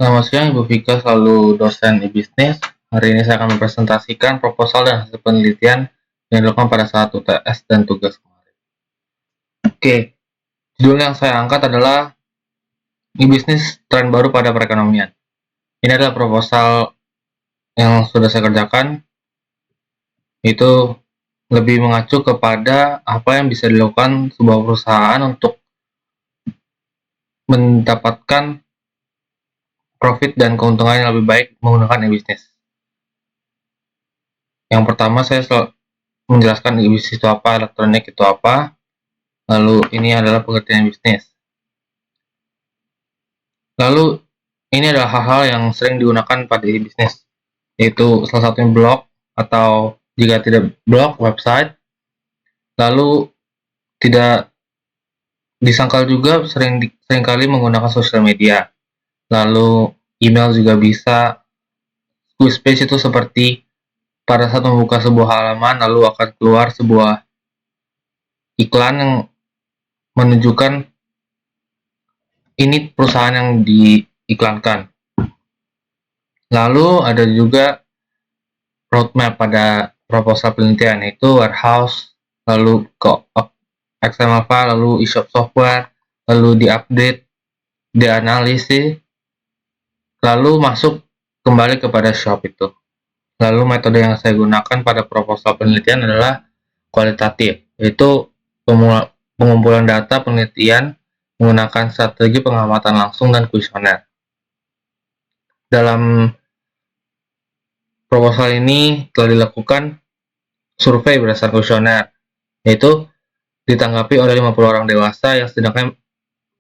Selamat siang Ibu Vika, selalu dosen e-bisnis. Hari ini saya akan mempresentasikan proposal dan hasil penelitian yang dilakukan pada saat UTS dan tugas kemarin. Oke, judul yang saya angkat adalah e-bisnis tren baru pada perekonomian. Ini adalah proposal yang sudah saya kerjakan, itu lebih mengacu kepada apa yang bisa dilakukan sebuah perusahaan untuk mendapatkan profit dan keuntungan yang lebih baik menggunakan e-bisnis. Yang pertama saya menjelaskan e-bisnis itu apa, elektronik itu apa, lalu ini adalah pengertian bisnis. Lalu ini adalah hal-hal yang sering digunakan pada e-bisnis, yaitu salah satunya blog, atau jika tidak blog, website. Lalu tidak disangkal juga seringkali menggunakan sosial media. Lalu email juga bisa. Squarespace itu seperti pada saat membuka sebuah halaman lalu akan keluar sebuah iklan yang menunjukkan ini perusahaan yang diiklankan. Lalu ada juga roadmap pada proposal penelitian, yaitu warehouse, lalu ke XML file, lalu e-shop software, lalu diupdate, dianalisis, lalu masuk kembali kepada shop itu. Lalu metode yang saya gunakan pada proposal penelitian adalah kualitatif, yaitu pengumpulan data penelitian menggunakan strategi pengamatan langsung dan kuesioner. Dalam proposal ini telah dilakukan survei berdasarkan kuesioner, yaitu ditanggapi oleh 50 orang dewasa yang setidaknya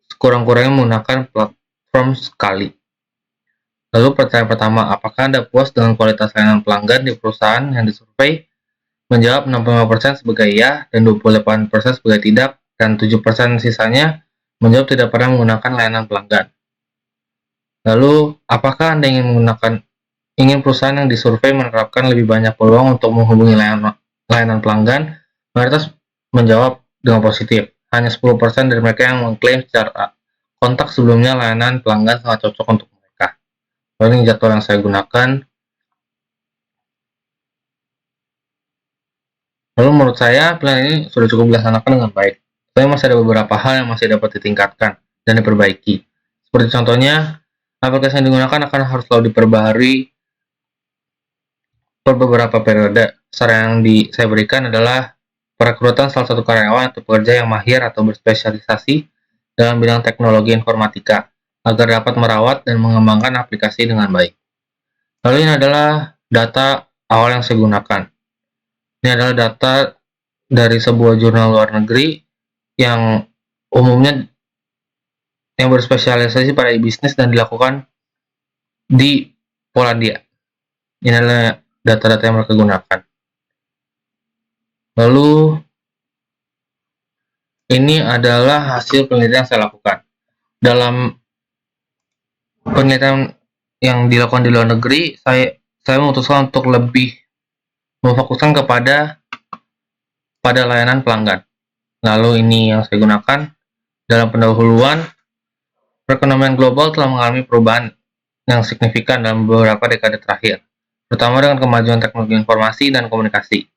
sekurang-kurangnya menggunakan platform sekali. Lalu pertanyaan pertama, apakah Anda puas dengan kualitas layanan pelanggan di perusahaan yang disurvei? Menjawab 65% sebagai ya, dan 28% sebagai tidak, dan 7% sisanya menjawab tidak pernah menggunakan layanan pelanggan. Lalu, apakah Anda ingin perusahaan yang disurvei menerapkan lebih banyak peluang untuk menghubungi layanan pelanggan? Mayoritas menjawab dengan positif. Hanya 10% dari mereka yang mengklaim secara kontak sebelumnya layanan pelanggan sangat cocok untuk mereka. Lalu ini jadwal yang saya gunakan. Lalu menurut saya plan ini sudah cukup dilaksanakan dengan baik. Tapi masih ada beberapa hal yang masih dapat ditingkatkan dan diperbaiki. Seperti contohnya, aplikasi yang digunakan akan harus selalu diperbaharui per beberapa periode. Saran yang saya berikan adalah perekrutan salah satu karyawan atau pekerja yang mahir atau berspesialisasi dalam bidang teknologi informatika agar dapat merawat dan mengembangkan aplikasi dengan baik. Lalu ini adalah data awal yang saya gunakan. Ini adalah data dari sebuah jurnal luar negeri yang umumnya yang berspesialisasi pada bisnis dan dilakukan di Polandia. Ini adalah data-data yang mereka gunakan. Lalu ini adalah hasil penelitian yang saya lakukan. Dalam penelitian yang dilakukan di luar negeri, saya memutuskan untuk lebih memfokuskan pada layanan pelanggan. Lalu ini yang saya gunakan. Dalam pendahuluan, perekonomian global telah mengalami perubahan yang signifikan dalam beberapa dekade terakhir, terutama dengan kemajuan teknologi informasi dan komunikasi.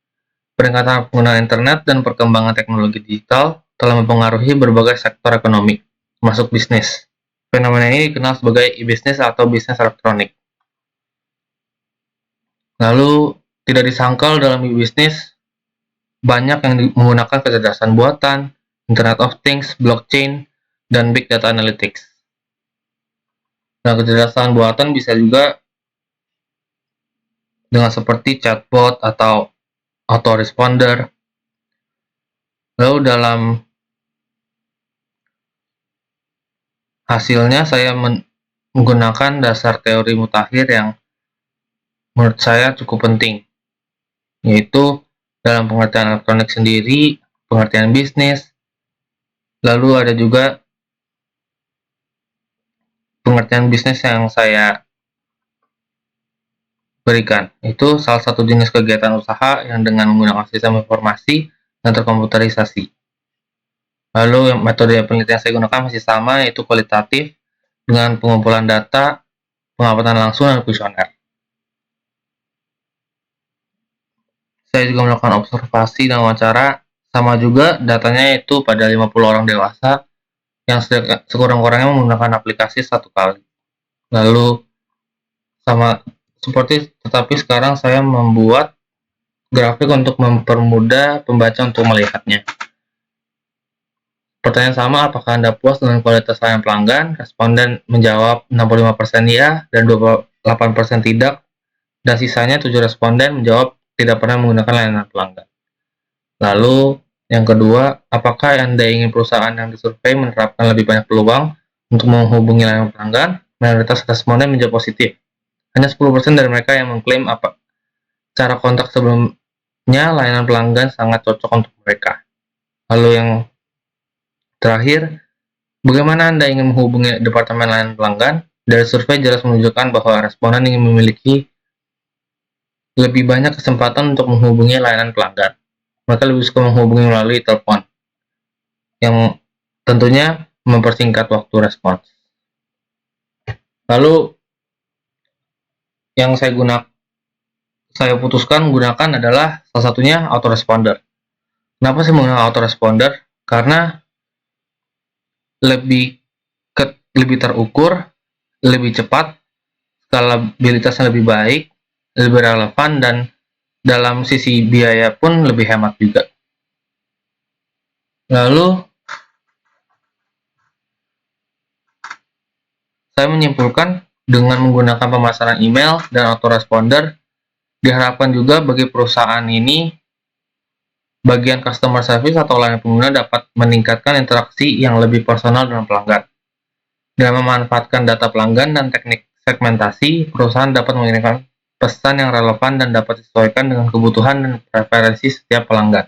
Peningkatan penggunaan internet dan perkembangan teknologi digital telah mempengaruhi berbagai sektor ekonomi, termasuk bisnis. Fenomena ini dikenal sebagai e-bisnis atau bisnis elektronik. Lalu, tidak disangkal dalam e-bisnis, banyak yang menggunakan kecerdasan buatan, Internet of Things, blockchain, dan big data analytics. Nah, kecerdasan buatan bisa juga dengan seperti chatbot atau autoresponder. Lalu dalam hasilnya saya menggunakan dasar teori mutakhir yang menurut saya cukup penting, yaitu dalam pengertian elektronik sendiri, pengertian bisnis, lalu ada juga pengertian bisnis yang saya berikan. Itu salah satu jenis kegiatan usaha yang dengan menggunakan sistem informasi dan terkomputerisasi. Lalu metode penelitian saya gunakan masih sama, yaitu kualitatif dengan pengumpulan data pengamatan langsung dan kuesioner. Saya juga melakukan observasi dan wawancara, sama juga datanya itu pada 50 orang dewasa yang sekurang-kurangnya menggunakan aplikasi 1 kali. Lalu tetapi sekarang saya membuat grafik untuk mempermudah pembaca untuk melihatnya. Pertanyaan sama, apakah Anda puas dengan kualitas layanan pelanggan? Responden menjawab 65% ya dan 28% tidak, dan sisanya 7 responden menjawab tidak pernah menggunakan layanan pelanggan. Lalu yang kedua, apakah Anda ingin perusahaan yang disurvei menerapkan lebih banyak peluang untuk menghubungi layanan pelanggan? Mayoritas responden menjawab positif. Hanya 10% dari mereka yang mengklaim cara kontak sebelumnya layanan pelanggan sangat cocok untuk mereka. Lalu yang terakhir, bagaimana Anda ingin menghubungi departemen layanan pelanggan? Dari survei jelas menunjukkan bahwa responden ingin memiliki lebih banyak kesempatan untuk menghubungi layanan pelanggan. Mereka lebih suka menghubungi melalui telepon, yang tentunya mempersingkat waktu respons. Lalu yang saya putuskan gunakan adalah salah satunya autoresponder. Kenapa sih menggunakan autoresponder? Karena lebih terukur, lebih cepat, skalabilitasnya lebih baik, lebih relevan, dan dalam sisi biaya pun lebih hemat juga. Lalu saya menyimpulkan dengan menggunakan pemasaran email dan autoresponder, diharapkan juga bagi perusahaan ini bagian customer service atau layanan pengguna dapat meningkatkan interaksi yang lebih personal dengan pelanggan. Dengan memanfaatkan data pelanggan dan teknik segmentasi, perusahaan dapat mengirimkan pesan yang relevan dan dapat disesuaikan dengan kebutuhan dan preferensi setiap pelanggan.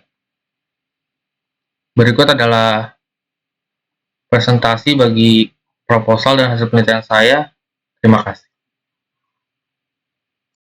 Berikut adalah presentasi bagi proposal dan hasil penelitian saya. Terima kasih.